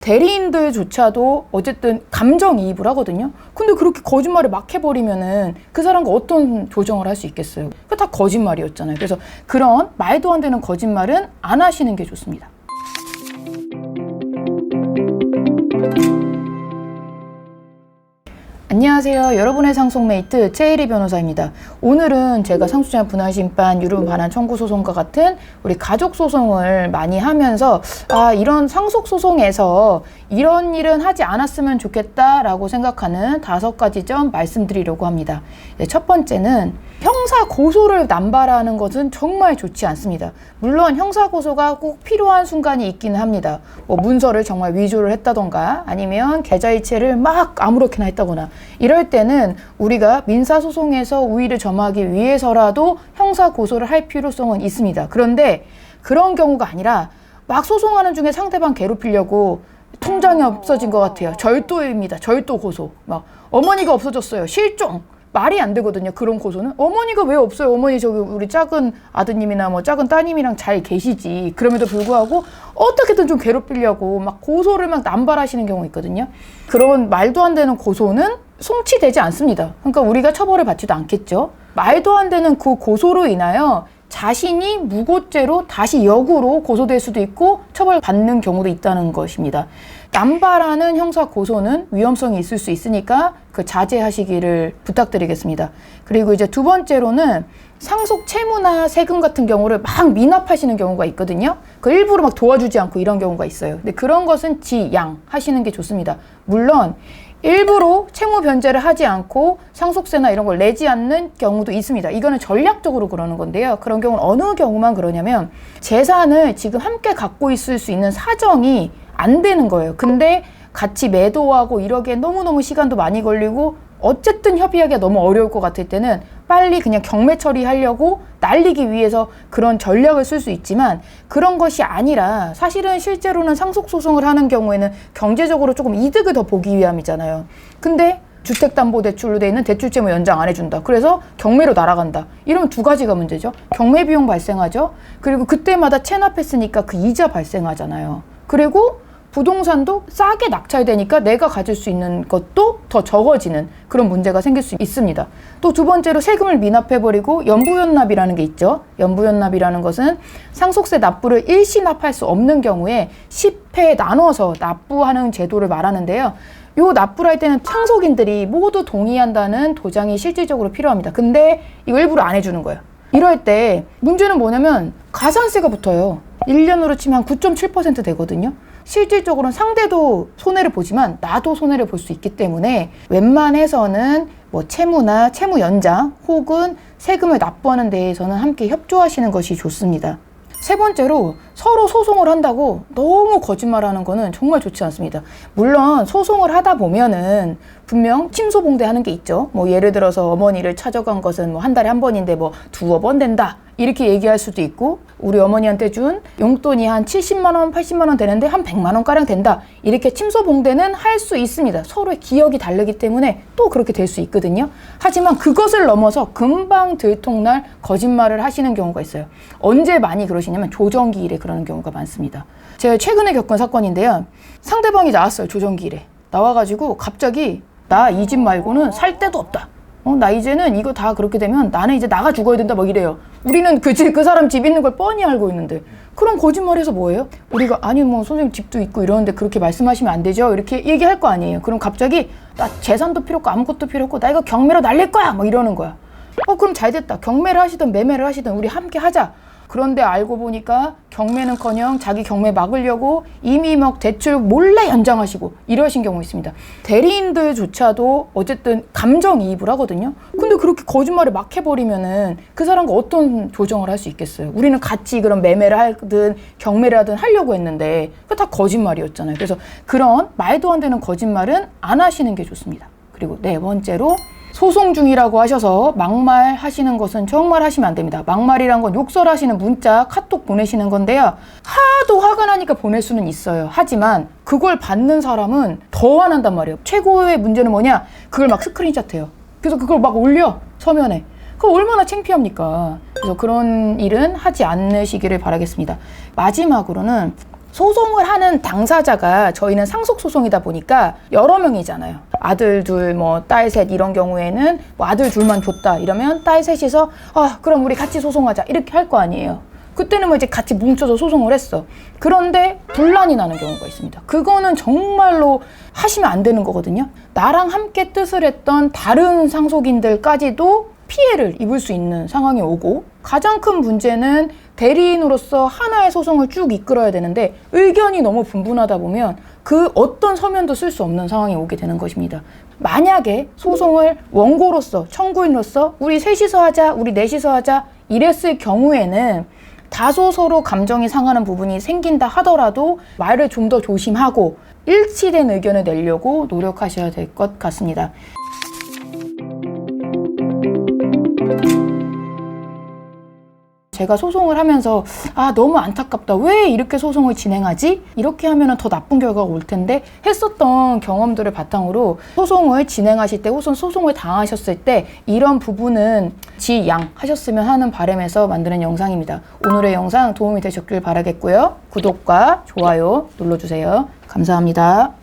대리인들조차도 어쨌든 감정이입을 하거든요. 근데 그렇게 거짓말을 막 해버리면은 그 사람과 어떤 조정을 할 수 있겠어요? 그거 다 거짓말이었잖아요. 그래서 그런 말도 안 되는 거짓말은 안 하시는 게 좋습니다. 안녕하세요. 여러분의 상속메이트 최혜리 변호사입니다. 오늘은 제가 상속자산 분할심판, 유류 반환 청구 소송과 같은 우리 가족 소송을 많이 하면서 이런 상속 소송에서 이런 일은 하지 않았으면 좋겠다라고 생각하는 5가지 점 말씀드리려고 합니다. 첫 번째는 형사 고소를 남발하는 것은 정말 좋지 않습니다. 물론 형사 고소가 꼭 필요한 순간이 있기는 합니다. 문서를 정말 위조를 했다던가 아니면 계좌이체를 막 아무렇게나 했다거나 이럴 때는 우리가 민사소송에서 우위를 점하기 위해서라도 형사 고소를 할 필요성은 있습니다. 그런데 그런 경우가 아니라 막 소송하는 중에 상대방 괴롭히려고 통장이 없어진 것 같아요. 절도입니다. 절도 고소. 막 어머니가 없어졌어요. 실종. 말이 안 되거든요. 그런 고소는. 어머니가 왜 없어요? 어머니 저기 우리 작은 아드님이나 작은 따님이랑 잘 계시지. 그럼에도 불구하고 어떻게든 좀 괴롭히려고 막 고소를 막 남발하시는 경우 있거든요. 그런 말도 안 되는 고소는 송치되지 않습니다. 그러니까 우리가 처벌을 받지도 않겠죠. 말도 안 되는 그 고소로 인하여 자신이 무고죄로 다시 역으로 고소될 수도 있고 처벌받는 경우도 있다는 것입니다. 남발하는 형사 고소는 위험성이 있을 수 있으니까 자제하시기를 부탁드리겠습니다. 그리고 이제 두 번째로는 상속 채무나 세금 같은 경우를 막 미납하시는 경우가 있거든요. 일부러 막 도와주지 않고 이런 경우가 있어요. 근데 그런 것은 지양하시는 게 좋습니다. 물론 일부러 채무 변제를 하지 않고 상속세나 이런 걸 내지 않는 경우도 있습니다. 이거는 전략적으로 그러는 건데요. 그런 경우는 어느 경우만 그러냐면 재산을 지금 함께 갖고 있을 수 있는 사정이 안 되는 거예요. 근데 같이 매도하고 이러기에 너무너무 시간도 많이 걸리고 어쨌든 협의하기가 너무 어려울 것 같을 때는 빨리 그냥 경매 처리하려고 날리기 위해서 그런 전략을 쓸 수 있지만 그런 것이 아니라 사실은 실제로는 상속소송을 하는 경우에는 경제적으로 조금 이득을 더 보기 위함이잖아요. 근데 주택담보대출로 돼 있는 대출채무 연장 안 해준다. 그래서 경매로 날아간다. 이러면 두 가지가 문제죠. 경매 비용 발생하죠. 그리고 그때마다 체납했으니까 그 이자 발생하잖아요. 그리고 부동산도 싸게 낙찰되니까 내가 가질 수 있는 것도 더 적어지는 그런 문제가 생길 수 있습니다. 또 두 번째로 세금을 미납해버리고 연부연납이라는 게 있죠. 연부연납이라는 것은 상속세 납부를 일시 납할 수 없는 경우에 10회 나눠서 납부하는 제도를 말하는데요. 요 납부를 할 때는 상속인들이 모두 동의한다는 도장이 실질적으로 필요합니다. 근데 이거 일부러 안 해주는 거예요. 이럴 때 문제는 뭐냐면 가산세가 붙어요. 1년으로 치면 한 9.7% 되거든요. 실질적으로는 상대도 손해를 보지만 나도 손해를 볼 수 있기 때문에 웬만해서는 채무나 채무 연장 혹은 세금을 납부하는 데에서는 함께 협조하시는 것이 좋습니다. 세 번째로 서로 소송을 한다고 너무 거짓말하는 거는 정말 좋지 않습니다. 물론 소송을 하다 보면은 분명 침소봉대 하는 게 있죠. 예를 들어서 어머니를 찾아간 것은 한 달에 한 번인데 두어 번 된다. 이렇게 얘기할 수도 있고 우리 어머니한테 준 용돈이 한 70만 원, 80만 원 되는데 한 100만 원가량 된다. 이렇게 침소봉대는 할 수 있습니다. 서로의 기억이 다르기 때문에 또 그렇게 될 수 있거든요. 하지만 그것을 넘어서 금방 들통날 거짓말을 하시는 경우가 있어요. 언제 많이 그러시냐면 조정기일에 그러는 경우가 많습니다. 제가 최근에 겪은 사건인데요. 상대방이 나왔어요. 조정기일에. 나와가지고 갑자기 나 이 집 말고는 살 데도 없다. 나 이제는 이거 다 그렇게 되면 나는 이제 나가 죽어야 된다 이래요. 우리는 그 사람 집 있는 걸 뻔히 알고 있는데 그런 거짓말해서 뭐예요? 우리가 아니 선생님 집도 있고 이러는데 그렇게 말씀하시면 안 되죠. 이렇게 얘기할 거 아니에요. 그럼 갑자기 나 재산도 필요 없고 아무것도 필요 없고 나 이거 경매로 날릴 거야 이러는 거야. 그럼 잘 됐다. 경매를 하시든 매매를 하시든 우리 함께 하자. 그런데 알고 보니까 경매는커녕 자기 경매 막으려고 이미 대출 몰래 연장하시고 이러신 경우 있습니다. 대리인들조차도 어쨌든 감정이입을 하거든요. 근데 그렇게 거짓말을 막 해버리면은 그 사람과 어떤 조정을 할 수 있겠어요? 우리는 같이 그런 매매를 하든 경매를 하든 하려고 했는데 그거 다 거짓말이었잖아요. 그래서 그런 말도 안 되는 거짓말은 안 하시는 게 좋습니다. 그리고 네 번째로 소송 중이라고 하셔서 막말 하시는 것은 정말 하시면 안 됩니다. 막말이란 건 욕설하시는 문자, 카톡 보내시는 건데요. 하도 화가 나니까 보낼 수는 있어요. 하지만 그걸 받는 사람은 더 화난단 말이에요. 최고의 문제는 뭐냐? 그걸 막 스크린샷해요. 그래서 그걸 막 올려, 서면에. 그거 얼마나 창피합니까? 그래서 그런 일은 하지 않으시기를 바라겠습니다. 마지막으로는 소송을 하는 당사자가 저희는 상속소송이다 보니까 여러 명이잖아요. 아들 둘, 뭐 딸 셋 이런 경우에는 뭐 아들 둘만 줬다 이러면 딸 셋이서 그럼 우리 같이 소송하자 이렇게 할 거 아니에요. 그때는 뭐 이제 같이 뭉쳐서 소송을 했어. 그런데 분란이 나는 경우가 있습니다. 그거는 정말로 하시면 안 되는 거거든요. 나랑 함께 뜻을 했던 다른 상속인들까지도 피해를 입을 수 있는 상황이 오고, 가장 큰 문제는 대리인으로서 하나의 소송을 쭉 이끌어야 되는데 의견이 너무 분분하다 보면 그 어떤 서면도 쓸 수 없는 상황이 오게 되는 것입니다. 만약에 소송을 원고로서, 청구인으로서 우리 셋이서 하자, 우리 넷이서 하자 이랬을 경우에는 다소 서로 감정이 상하는 부분이 생긴다 하더라도 말을 좀 더 조심하고 일치된 의견을 내려고 노력하셔야 될 것 같습니다. 제가 소송을 하면서 너무 안타깝다. 왜 이렇게 소송을 진행하지? 이렇게 하면 더 나쁜 결과가 올 텐데 했었던 경험들을 바탕으로 소송을 진행하실 때, 우선 소송을 당하셨을 때 이런 부분은 지양하셨으면 하는 바람에서 만드는 영상입니다. 오늘의 영상 도움이 되셨길 바라겠고요. 구독과 좋아요 눌러주세요. 감사합니다.